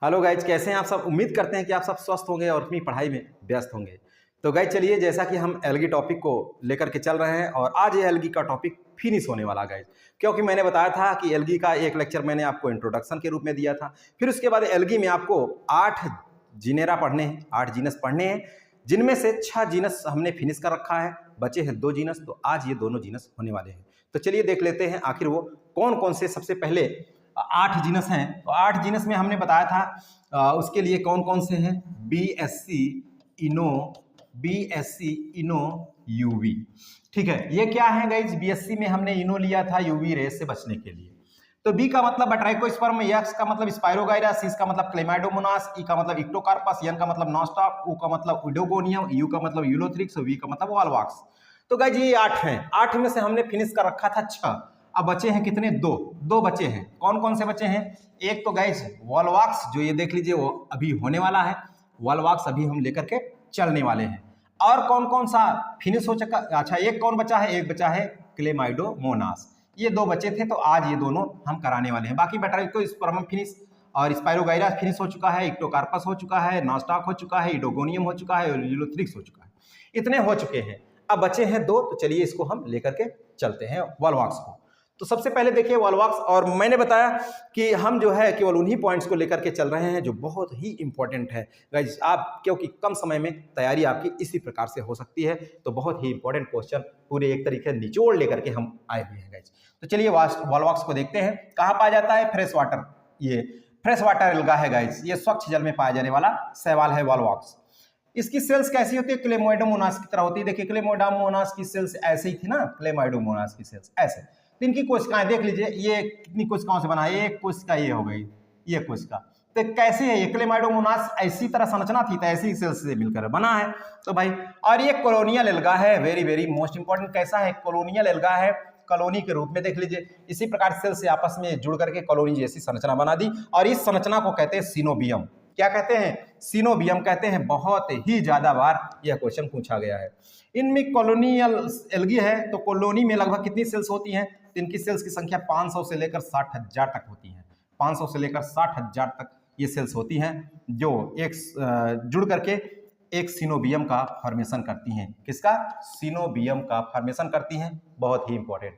Hello guys, कैसे हैं आप सब। उम्मीद करते हैं कि आप सब स्वस्थ होंगे और अपनी पढ़ाई में व्यस्त होंगे। तो गाइज चलिए, जैसा कि हम एल्गी टॉपिक को लेकर के चल रहे हैं और आज ये एल्गी का टॉपिक फिनिश होने वाला गाइज, क्योंकि मैंने बताया था कि एल्गी का एक लेक्चर मैंने आपको इंट्रोडक्शन के रूप में दिया था। फिर उसके बाद एल्गी में आपको 8 जीनेरा पढ़ने हैं, 8 जीनस पढ़ने हैं, जिनमें से 6 जीनस हमने फिनिश कर रखा है, बचे हैं 2 जीनस। तो आज ये दोनों जीनस होने वाले हैं। तो चलिए देख लेते हैं आखिर वो कौन कौन से। सबसे पहले 8 जीनस हैं, तो 8 जीनस में हमने बताया था उसके लिए कौन कौन से हैं। बीएससी इनो यूवी। ठीक है, ये क्या है गाइज। बीएससी में हमने इनो लिया था यूवी रेस से बचने के लिए। तो बी का मतलब बट्राइकोस्पर्म, एक्स का मतलब स्पाइरोगाइरा, सी का मतलब क्लेमाइडोमोनास, ई का मतलब इक्टोकार्पस, एन का मतलब नॉस्टॉक, ओ का मतलब इडोगोनियम, यू का मतलब यूलोथ्रिक्स, वी का मतलब वॉलवॉक्स। तो गाइज ये 8 हैं। 8 में से हमने फिनिश कर रखा था 6। अब बचे हैं कितने? 2 बचे हैं। कौन कौन से बचे हैं? एक तो गाइज वॉलवॉक्स, जो ये देख लीजिए वो अभी होने वाला है। वॉलवॉक्स अभी हम लेकर के चलने वाले हैं। और कौन कौन सा फिनिश हो चुका? अच्छा, एक कौन बचा है? एक बचा है क्लेमाइडोमोनास। ये 2 बचे थे, तो आज ये दोनों हम कराने वाले हैं। बाकी बट्राइकोस्पर्म फिनिश और स्पाइरोगाइरा फिनिश हो चुका है, इक्टोकार्पस हो चुका है, नॉस्टॉक हो चुका है, इडोगोनियम हो चुका है और यूलोथ्रिक्स हो चुका है। इतने हो चुके हैं। अब बचे हैं 2, तो चलिए इसको हम लेकर के चलते हैं वॉलवॉक्स को। तो सबसे पहले देखिए वॉलवॉक्स, और मैंने बताया कि हम जो है केवल उन्हीं पॉइंट्स को लेकर के चल रहे हैं जो बहुत ही इंपॉर्टेंट है गाइज। आप क्योंकि कम समय में तैयारी आपकी इसी प्रकार से हो सकती है, तो बहुत ही इंपॉर्टेंट क्वेश्चन पूरे एक तरीके निचोड़ लेकर के हम आए हुए हैं गाइज। तो चलिए वॉलवॉक्स को देखते हैं। कहाँ पाया जाता है? Fresh water. ये फ्रेश वाटर एल्गा है गाइज, ये स्वच्छ जल में पाया जाने वाला शैवाल है वॉलवॉक्स। इसकी सेल्स कैसी होती है? क्लेमाइडोमोनास की तरह होती है। देखिए क्लेमाइडोमोनास की सेल्स ऐसे ही थी ना, क्लेमाइडोमोनास की सेल्स ऐसे। तो इनकी कोशिकाएं देख लीजिए, ये कितनी कोशिकाओं से बना है? एक कोशिका ये हो गई, ये कोशिका। तो कैसे है ये? क्लेमाइडोमोनास ऐसी तरह संरचना थी, तो ऐसी सेल्स से मिलकर बना है। तो भाई, और ये कॉलोनियल एल्गा है। Very very most important. कैसा है? कॉलोनियल एल्गा है, कॉलोनी के रूप में। देख लीजिए, इसी प्रकार सेल से आपस में जुड़ करके कॉलोनी जैसी संरचना बना दी, और इस संरचना को कहते हैं सिनोबियम। क्या कहते हैं? सिनोबियम कहते हैं। बहुत ही ज्यादा बार यह क्वेश्चन पूछा गया है। इनमें कॉलोनियल एल्गी है, तो कॉलोनी में लगभग कितनी सेल्स होती हैं? तो इनकी सेल्स की संख्या 500 से लेकर 60,000 तक होती है। 500 से लेकर 60,000 तक ये सेल्स होती हैं, जो एक जुड़ करके एक सिनोबियम का फॉर्मेशन करती हैं। किसका? सिनोबियम का फॉर्मेशन करती हैं। बहुत ही इंपॉर्टेंट।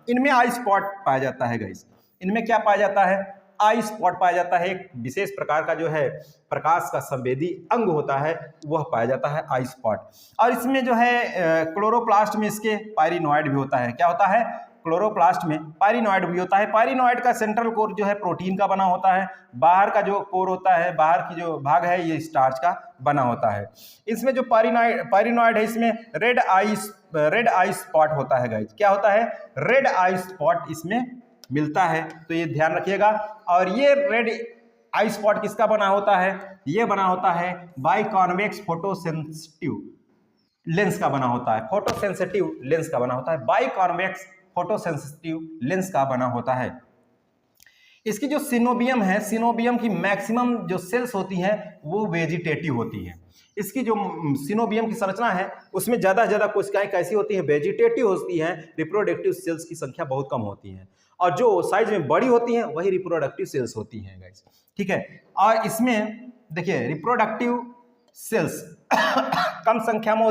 इनमें आई स्पॉट पाया जाता है गाइस। इनमें क्या पाया जाता है? आई स्पॉट पाया जाता है। एक विशेष प्रकार का जो है प्रकाश का संवेदी अंग होता है, वह पाया जाता है आई स्पॉट। और इसमें जो है क्लोरोप्लास्ट में इसके पायरिनॉइड भी होता है। क्या होता है? क्लोरोप्लास्ट में पायरिनॉइड भी होता है। पायरिनॉइड का सेंट्रल कोर जो है प्रोटीन का बना होता है। बाहर का जो कोर होता है, बाहर की जो भाग है, ये स्टार्च का बना होता है। इसमें जो पायरिनॉइड है, इसमें रेड आई स्पॉट होता है गाइस। क्या होता है? रेड आई स्पॉट इसमें मिलता है, तो ये ध्यान रखिएगा। और ये रेड आई स्पॉट किसका बना होता है? ये बना होता है बाइकॉन्वेक्स फोटोसेंसिटिव लेंस का बना होता है। फोटोसेंसिटिव लेंस का बना होता है। बाइकॉन्वेक्स फोटोसेंसिटिव लेंस का बना होता है। इसकी जो सिनोबियम है, सिनोबियम की मैक्सिमम जो सेल्स होती हैं वो वेजिटेटिव होती हैं। इसकी जो सिनोबियम की संरचना है, उसमें ज़्यादा से ज़्यादा कोशिकाएं कैसी होती हैं? वेजिटेटिव होती हैं। रिप्रोडक्टिव सेल्स की संख्या बहुत कम होती है, और जो साइज में बड़ी होती हैं वही रिप्रोडक्टिव सेल्स होती हैं गाइस। ठीक है, और इसमें देखिए रिप्रोडक्टिव सेल्स कम संख्या में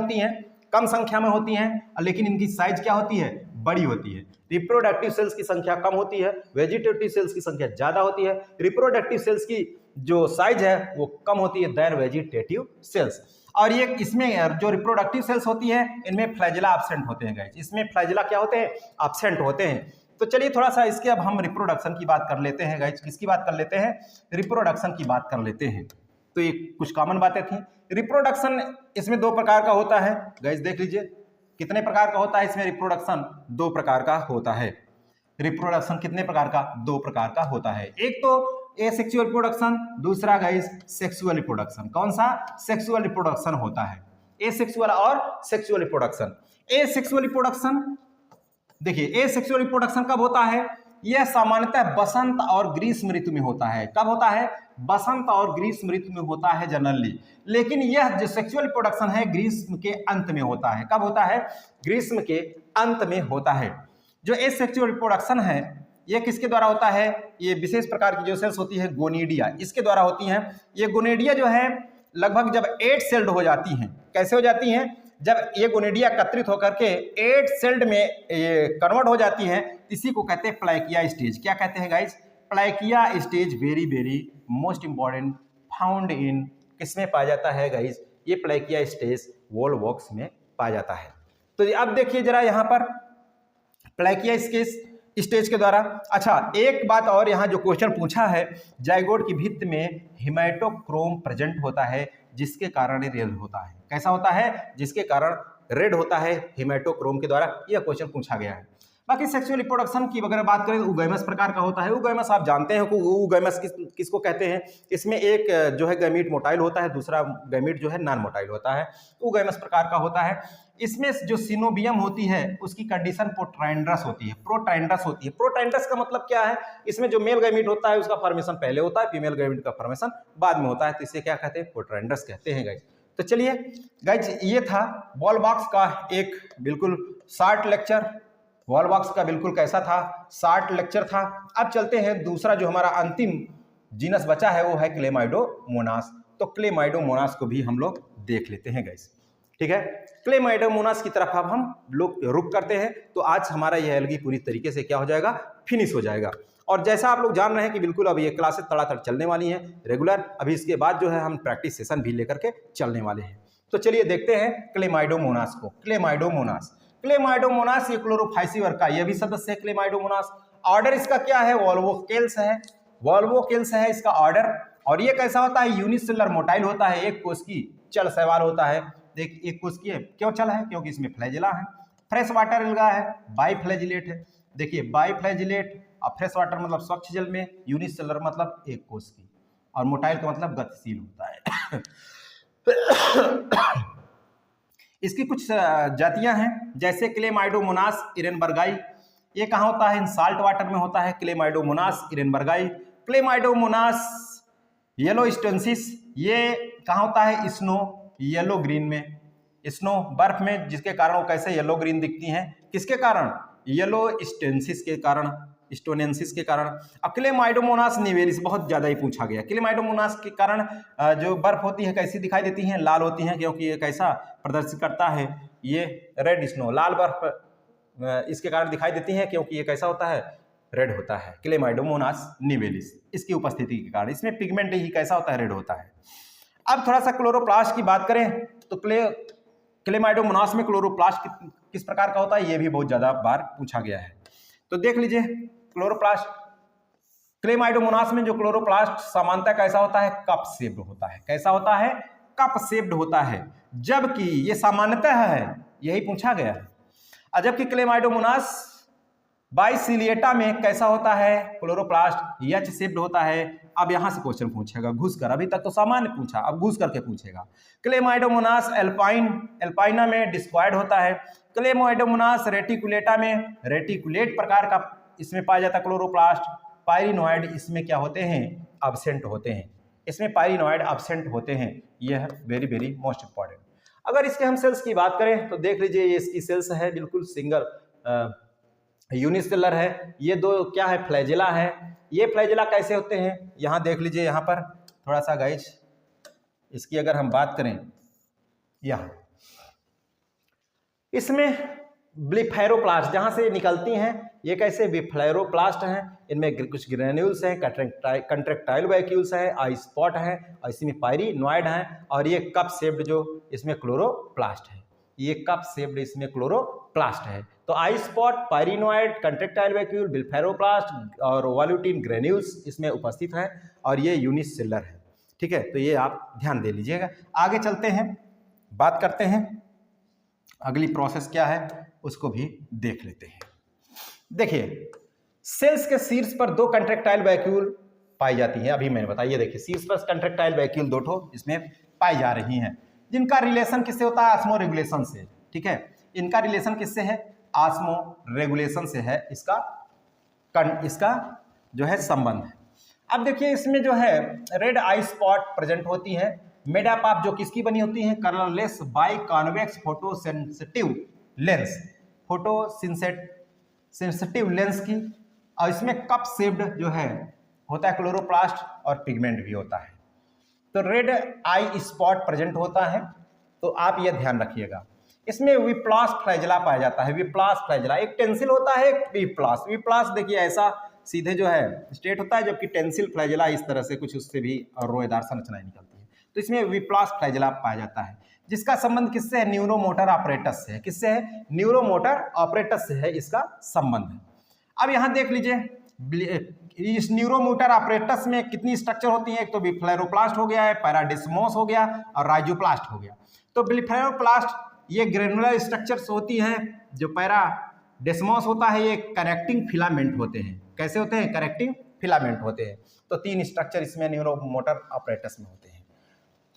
होती हैं, लेकिन इनकी साइज क्या होती है? बड़ी होती है। रिप्रोडक्टिव सेल्स की संख्या कम होती है, वेजिटेटिव सेल्स की संख्या ज्यादा होती है। रिप्रोडक्टिव सेल्स की जो साइज है वो कम होती है देन वेजिटेटिव सेल्स। और ये इसमें जो रिप्रोडक्टिव सेल्स होती हैं, इनमें फ्लैजिला एब्सेंट होते हैं गाइस। इसमें फ्लैजिला क्या होते हैं? एब्सेंट होते हैं। तो चलिए थोड़ा सा इसके अब हम रिप्रोडक्शन की बात कर लेते हैं गाइस। किसकी बात कर लेते हैं? रिप्रोडक्शन की बात कर लेते हैं। तो ये कुछ कॉमन बातें थी। रिप्रोडक्शन इसमें 2 प्रकार का होता है गाइस। देख लीजिए कितने प्रकार का होता है इसमें रिप्रोडक्शन? 2 प्रकार का होता है। रिप्रोडक्शन कितने प्रकार का? 2 प्रकार का होता है। एक तो एसेक्सुअल रिप्रोडक्शन, दूसरा गाइस सेक्सुअल रिप्रोडक्शन। कौन सा? सेक्सुअल रिप्रोडक्शन होता है। एसेक्सुअल और सेक्सुअल रिप्रोडक्शन। एसेक्सुअल रिप्रोडक्शन, देखिए एसेक्सुअल रिप्रोडक्शन कब होता है? यह सामान्यतः बसंत और ग्रीष्म ऋतु में होता है। कब होता है? बसंत और ग्रीष्म ऋतु में होता है जनरली। लेकिन यह जो सेक्सुअल रिप्रोडक्शन है ग्रीष्म के अंत में होता है। कब होता है? ग्रीष्म के अंत में होता है। जो एसेक्सुअल रिप्रोडक्शन है ये किसके द्वारा होता है? ये विशेष प्रकार की जो सेल्स होती है गोनीडिया, इसके द्वारा होती हैं। ये गोनीडिया जो है लगभग जब 8 सेल्ड हो जाती हैं, कैसे हो जाती हैं? जब ये गोनीडिया एकत्रित होकर के 8 सेल्ड में ये कन्वर्ट हो जाती हैं, इसी को कहते हैं प्लैकिया स्टेज। क्या कहते हैं गाइज? प्लैकिया stage. Very very most important, found in किसमें पाया जाता है गाइज? ये प्लैकिया स्टेज वॉलवॉक्स में पाया जाता है। तो अब देखिए जरा यहाँ पर प्लैकिया स्टेज के द्वारा। अच्छा, एक बात और यहाँ जो क्वेश्चन पूछा है, जाइगोट की भित्ति में हिमेटोक्रोम प्रेजेंट होता है जिसके कारण रेड होता है। कैसा होता है? जिसके कारण रेड होता है, हिमेटोक्रोम के द्वारा। यह क्वेश्चन पूछा गया है। बाकी सेक्सुअल रिप्रोडक्शन की अगर बात करें तो उगैमस प्रकार का होता है। उगैमस आप जानते हैं कि उगैमस किसको कहते हैं? इसमें एक जो है गैमीट मोटाइल होता है, दूसरा गैमीट जो है नॉन मोटाइल होता है। उगैमस प्रकार का होता है। इसमें जो सिनोबियम होती है उसकी कंडीशन प्रोट्राइंड्रस होती है, प्रोट्राइंड्रस होती है। प्रोट्राइंड्रस का मतलब क्या है? इसमें जो मेल गैमीट होता है उसका फॉर्मेशन पहले होता है, फीमेल गैमीट का फॉर्मेशन बाद में होता है, तो इसे क्या कहते हैं? प्रोट्राइंड्रस कहते हैं गाइज। तो चलिए गाइज, ये था वॉलवॉक्स का एक बिल्कुल शॉर्ट लेक्चर। वॉलवॉक्स का बिल्कुल कैसा था? शॉर्ट लेक्चर था। अब चलते हैं दूसरा जो हमारा अंतिम जीनस बचा है वो है क्लेमाइडोमोनास। तो क्लेमाइडोमोनास को भी हम लोग देख लेते हैं गाइस, ठीक है। क्लेमाइडोमोनास की तरफ अब हम लोग रुक करते हैं। तो आज हमारा यह एल्गी पूरी तरीके से क्या हो जाएगा? फिनिश हो जाएगा। और जैसा आप लोग जान रहे हैं कि बिल्कुल अब ये क्लासेस तड़ातड़ चलने वाली हैं रेगुलर। अभी इसके बाद जो है हम प्रैक्टिस सेशन भी लेकर के चलने वाले हैं। तो चलिए देखते हैं क्लेमाइडोमोनास को। क्लेमाइडोमोनास ये क्लोरोफाइसिवर का ये भी सदस्य है क्लेमाइडोमोनास। ऑर्डर इसका क्या है? वॉल्वोकेल्स है, वॉल्वोकेल्स है इसका ऑर्डर। और ये कैसा होता है? यूनिसेलुलर मोटाइल होता है, एक कोशिकी चल शैवाल होता है। देख, एक कोशिकीय क्यों चल है? क्योंकि इसमें फ्लैजिला है। फ्रेश वाटर एल्गा है, बाइफ्लैजिलेट है। देखिए बाइफ्लैजिलेट और फ्रेश वाटर मतलब स्वच्छ जल में, यूनिसेलुलर मतलब एक कोशिकी, और मोटाइल का मतलब गतिशील होता है। इसकी कुछ जातियां हैं, जैसे क्लेमाइडोमोनास इरेनबर्गाई। ये कहाँ होता है? इन साल्ट वाटर में होता है क्लेमाइडोमोनास इरेनबर्गाई। क्लेमाइडोमोनास येलोस्टेंसिस, ये कहाँ होता है? स्नो येलो ग्रीन में, स्नो बर्फ में, जिसके कारण वो कैसे येलो ग्रीन दिखती हैं? किसके कारण? येलोस्टेंसिस के कारण, स्टोनेंसिस के कारण। अब क्लेमाइडोमोनास निवेलिस बहुत ज्यादा ही पूछा गया। क्लेमाइडोमोनास के कारण जो बर्फ होती है कैसी दिखाई देती हैं? लाल होती हैं, क्योंकि ये कैसा प्रदर्शित करता है? ये रेड स्नो, लाल बर्फ इसके कारण दिखाई देती है, क्योंकि ये कैसा होता है? रेड होता है। क्लेमाइडोमोनास निवेलिस इसकी उपस्थिति के कारण इसमें पिगमेंट ही कैसा होता है? रेड होता है। अब थोड़ा सा क्लोरोप्लास्ट की बात करें तो क्लेमाइडोमोनास में क्लोरोप्लास्ट किस प्रकार का होता है? ये भी बहुत ज्यादा बार पूछा गया है। तो देख लीजिए क्लोरोप्लास्ट, क्लेमाइडोमोनास में जो क्लोरोप्लास्ट सामान्यतः कैसा होता है? कप शेप्ड होता है। कैसा होता है? कप शेप्ड होता है। जबकि ये सामान्यतः है, यही पूछा गया है। और जबकि क्लेमाइडोमोनास बाइसिलिएटा में कैसा होता है? क्लोरोप्लास्ट एच शेप्ड होता है। अब यहां से क्वेश्चन पूछेगा घुसकर, अभी तक तो सामान्य पूछा, अब घुस करके पूछेगा। क्लेमाइडोमोनास एल्पाइना में डिस्क्वायड होता है। क्लेमाइडोमोनास रेटिकुलेटा में रेटिकुलेट प्रकार का इसमें पाया जाता है क्लोरोप्लास्ट। पाइरिनोइड इसमें क्या होते हैं? एब्सेंट होते हैं। इसमें पाइरिनोइड एब्सेंट होते हैं। यह वेरी वेरी मोस्ट इंपॉर्टेंट। अगर इसके हम सेल्स की बात करें तो देख लीजिए, ये इसकी सेल्स है बिल्कुल सिंगल यूनिसेलर है। ये दो क्या है? फ्लैजिला है। ये फ्लैजिला कैसे होते हैं? यहाँ देख लीजिए, यहाँ पर थोड़ा सा गाइज इसकी अगर हम बात करें, यहाँ इसमें ब्लिफेरोप्लास्ट जहाँ से निकलती हैं, ये कैसे? ब्लिफेरोप्लास्ट हैं। इनमें कुछ ग्रेन्यूल्स हैं, कंट्रेक्टाइल वैक्यूल्स हैं, आई स्पॉट हैं, और इसमें पाइरिनोइड हैं। और ये कप शेप्ड जो इसमें क्लोरोप्लास्ट है, ये कप शेप्ड इसमें क्लोरोप्लास्ट है। तो आई स्पॉट, पाइरिनोइड, कंट्रेक्टाइल वैक्यूल, ब्लिफेरोप्लास्ट और वॉल्यूटिन ग्रेन्यूल्स इसमें उपस्थित हैं, और ये यूनिसेलर है, ठीक है। तो ये आप ध्यान दे लीजिएगा। आगे चलते हैं, बात करते हैं अगली प्रोसेस क्या है उसको भी देख लेते हैं। देखिए सेल्स के शीर्ष पर दो कंट्रेक्टाइल वैक्यूल पाई जाती हैं। अभी मैंने बताया, देखिए शीर्ष पर कंट्रेक्टाइल वैक्यूल दो ठो इसमें पाई जा रही हैं, जिनका रिलेशन किससे होता है? ऑस्मो रेगुलेशन से, ठीक है। इनका रिलेशन किससे है? ऑस्मो रेगुलेशन से है। इसका जो है संबंध है। अब देखिए इसमें जो है रेड आई स्पॉट प्रेजेंट होती है, मेड अप ऑफ जो किसकी बनी होती है? Colourless by convex photosensitive lens, photosensitive lens की और इसमें कप शेप्ड जो है होता है क्लोरोप्लास्ट और पिगमेंट भी होता है। तो रेड आई स्पॉट प्रेजेंट होता है, तो आप यह ध्यान रखिएगा। इसमें विप्लास फ्लैजेला पाया जाता है। विप्लास फ्लैजेला एक टेंसिल होता है, एक विप्लास। विप्लास देखिए ऐसा सीधे जो है स्ट्रेट होता है, जबकि टेंसिल फ्लैजेला इस तरह से कुछ उससे भी रोएदार संरचनाएं निकलती है। तो इसमें विप्लास फ्लैजेला पाया जाता है, जिसका संबंध किससे है? न्यूरोमोटर ऑपरेटस से है। किससे है? न्यूरोमोटर ऑपरेटस से है इसका संबंध। अब यहाँ देख लीजिए इस न्यूरोमोटर ऑपरेटस में कितनी स्ट्रक्चर होती है? एक तो ब्लेफारोप्लास्ट हो गया है, पैराडिस्मोस हो गया और राइजोप्लास्ट हो गया। तो ब्लेफारोप्लास्ट ये ग्रेनुलर स्ट्रक्चर्स होती हैं, जो पैराडेस्मोस होता है ये कनेक्टिंग फिलामेंट होते हैं। कैसे होते हैं? कनेक्टिंग फिलामेंट होते हैं। तो 3 स्ट्रक्चर इसमें न्यूरोमोटर ऑपरेटस में होते हैं।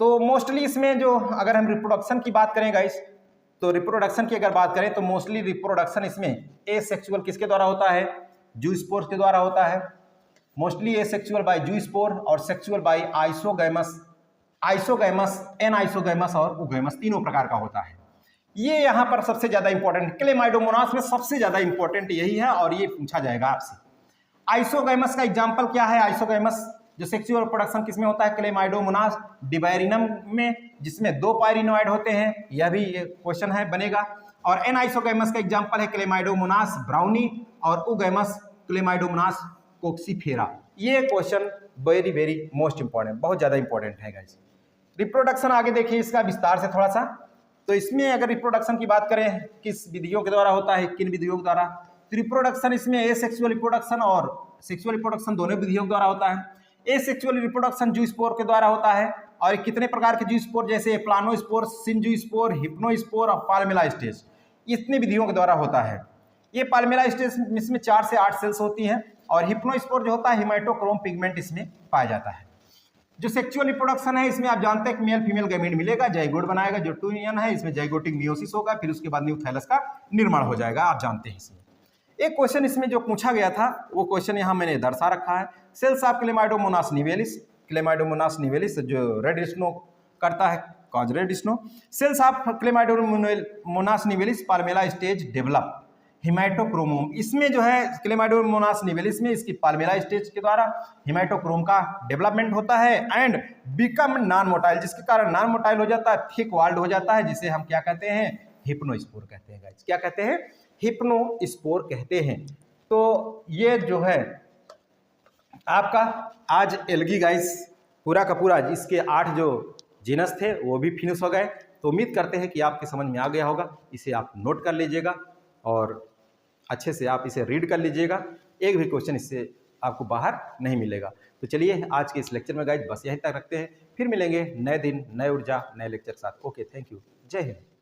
तो मोस्टली इसमें जो अगर हम रिप्रोडक्शन की बात करें गाइस, तो रिप्रोडक्शन की अगर बात करें तो मोस्टली रिप्रोडक्शन इसमें एसेक्सुअल किसके द्वारा होता है? जूस्पोर के द्वारा होता है। मोस्टली एसेक्सुअल बाय जूस्पोर और सेक्सुअल बाय आइसोगैमस, एनाइसोगैमस और उगैमस, तीनों प्रकार का होता है। ये यहाँ पर सबसे ज्यादा इंपॉर्टेंट, क्लेमाइडोमोनास में सबसे ज्यादा इंपॉर्टेंट यही है और ये पूछा जाएगा आपसे। आइसोगैमस का एग्जाम्पल क्या है? आइसोगैमस जो सेक्सुअल प्रोडक्शन किसमें होता है? क्लेमाइडोमोनास डिबैरिनम में, जिसमें 2 पायरिनोइड होते हैं। यह भी क्वेश्चन है बनेगा। और एनाइसोगैमस का एग्जाम्पल है क्लेमाइडोमोनास ब्राउनी और उगैमस क्लेमाइडोमोनास कोक्सीफेरा। ये question very very most important, बहुत ज्यादा इंपॉर्टेंट है गाइस। रिप्रोडक्शन आगे देखिए इसका विस्तार से थोड़ा सा। तो इसमें अगर रिप्रोडक्शन की बात करें किस विधियों के द्वारा होता है, किन विधियों के द्वारा, तो रिप्रोडक्शन इसमें एसेक्सुअल रिप्रोडक्शन और सेक्सुअल रिप्रोडक्शन दोनों विधियों के द्वारा होता है। एसेक्सुअल रिप्रोडक्शन जूस्पोर के द्वारा होता है। और कितने प्रकार के जूस्पोर, जैसे प्लानोस्पोर, सिनजूस्पोर, हिप्नोस्पोर और पाल्मेला स्टेज, इतने विधियों के द्वारा होता है। ये पाल्मेला स्टेज इसमें 4 से 8 सेल्स होती हैं और हिप्नोस्पोर जो होता है हिमेटोक्रोम पिगमेंट इसमें पाया जाता है। जो सेक्सुअल रिप्रोडक्शन है इसमें आप जानते हैं कि मेल फीमेल गैमीट मिलेगा, जाइगोट बनाएगा, जो 2 यूनियन है इसमें जाइगोटिक मियोसिस होगा, फिर उसके बाद न्यू थैलस का निर्माण हो जाएगा, आप जानते हैं। इसमें एक क्वेश्चन इसमें जो पूछा गया था वो क्वेश्चन यहाँ मैंने दर्शा रखा है। Cells of Chlamydomonas nivalis, Chlamydomonas nivalis जो रेड स्नो करता है, cause red snow. Cells of Chlamydomonas nivalis palmella stage develop haematochrome, इसमें जो है क्लेमाइडोमोनास निवेलिस में इसकी पाल्मेला स्टेज के द्वारा हिमेटोक्रोम का डेवलपमेंट होता है एंड बिकम नॉन मोटाइल, जिसके कारण नॉन मोटाइल हो जाता है, थिक वाल्ड हो जाता है, जिसे हम क्या कहते हैं? हिप्नोस्पोर कहते हैं गाइस। क्या कहते हैं? हिप्नोस्पोर कहते हैं। तो ये जो है आपका आज एल्गी गाइस पूरा का पूरा, इसके 8 जो जीनस थे वो भी फिनिश हो गए। तो उम्मीद करते हैं कि आपके समझ में आ गया होगा। इसे आप नोट कर लीजिएगा और अच्छे से आप इसे रीड कर लीजिएगा। एक भी क्वेश्चन इससे आपको बाहर नहीं मिलेगा। तो चलिए आज के इस लेक्चर में गाइस बस यहीं तक रखते हैं। फिर मिलेंगे नए दिन, नए ऊर्जा, नए लेक्चर के साथ। ओके, थैंक यू, जय हिंद।